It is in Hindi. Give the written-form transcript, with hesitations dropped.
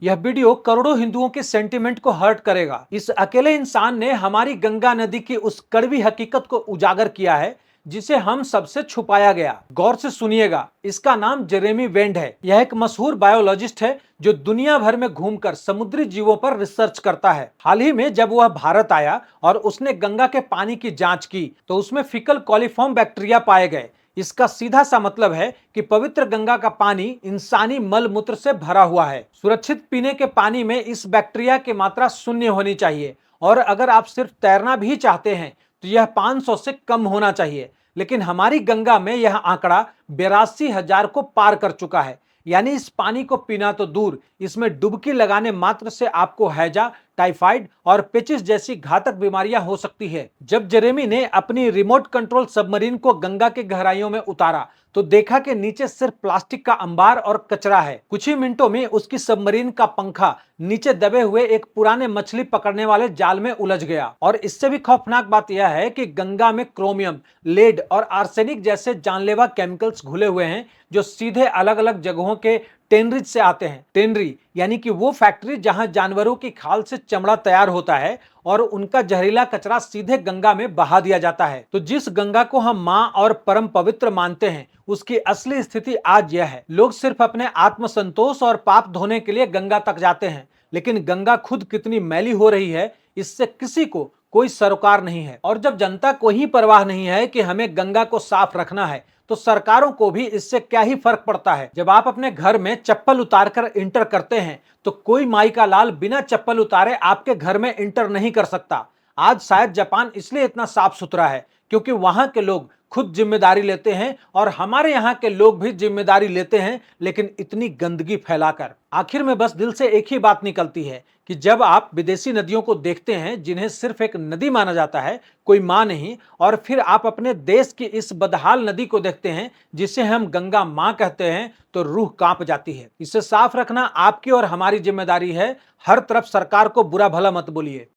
यह वीडियो करोड़ों हिंदुओं के सेंटिमेंट को हर्ट करेगा। इस अकेले इंसान ने हमारी गंगा नदी की उस कड़वी हकीकत को उजागर किया है जिसे हम सबसे छुपाया गया। गौर से सुनिएगा, इसका नाम जेरेमी वेंड है। यह एक मशहूर बायोलॉजिस्ट है जो दुनिया भर में घूमकर समुद्री जीवों पर रिसर्च करता है। हाल ही में जब वह भारत आया और उसने गंगा के पानी की जांच की तो उसमें फिकल कॉलीफॉर्म बैक्टीरिया पाए गए। इसका सीधा सा मतलब है कि पवित्र गंगा का पानी इंसानी मल मूत्र से भरा हुआ है। सुरक्षित पीने के पानी में इस बैक्टीरिया की मात्रा शून्य होनी चाहिए और अगर आप सिर्फ तैरना भी चाहते हैं तो यह 500 से कम होना चाहिए। लेकिन हमारी गंगा में यह आंकड़ा 82,000 को पार कर चुका है। यानी इस पानी को पीना तो दूर, इसमें डुबकी लगाने मात्र से आपको हैजा, टाइफाइड और पेचिस जैसी घातक बीमारियां हो सकती है। जब जेरेमी ने अपनी रिमोट कंट्रोल सबमरीन को गंगा की गहराइयों में उतारा तो देखा कि नीचे सिर्फ प्लास्टिक का अंबार और कचरा है। कुछ ही मिनटों में उसकी सबमरीन का पंखा नीचे दबे हुए एक पुराने मछली पकड़ने वाले जाल में उलझ गया। और इससे भी खौफनाक बात यह है कि गंगा में क्रोमियम, लेड और आर्सेनिक जैसे जानलेवा केमिकल्स घुले हुए हैं जो सीधे अलग अलग जगहों के टेनरीज से आते हैं। टेनरी यानी कि वो फैक्ट्री जहां जानवरों की खाल से चमड़ा तैयार होता है और उनका जहरीला कचरा सीधे गंगा में बहा दिया जाता है। तो जिस गंगा को हम मां और परम पवित्र मानते हैं उसकी असली स्थिति आज यह है। लोग सिर्फ अपने आत्मसंतोष और पाप धोने के लिए गंगा तक जाते हैं, लेकिन गंगा खुद कितनी मैली हो रही है इससे किसी को कोई सरोकार नहीं है। और जब जनता को ही परवाह नहीं है कि हमें गंगा को साफ रखना है तो सरकारों को भी इससे क्या ही फर्क पड़ता है। जब आप अपने घर में चप्पल उतारकर इंटर करते हैं तो कोई माई का लाल बिना चप्पल उतारे आपके घर में इंटर नहीं कर सकता। आज शायद जापान इसलिए इतना साफ सुथरा है क्योंकि वहां के लोग खुद जिम्मेदारी लेते हैं और हमारे यहाँ के लोग भी जिम्मेदारी लेते हैं, लेकिन इतनी गंदगी फैलाकर। आखिर में बस दिल से एक ही बात निकलती है कि जब आप विदेशी नदियों को देखते हैं जिन्हें सिर्फ एक नदी माना जाता है, कोई मां नहीं, और फिर आप अपने देश की इस बदहाल नदी को देखते हैं जिसे हम गंगा मां कहते हैं, तो रूह कांप जाती है। इसे साफ रखना आपकी और हमारी जिम्मेदारी है। हर तरफ सरकार को बुरा भला मत बोलिए।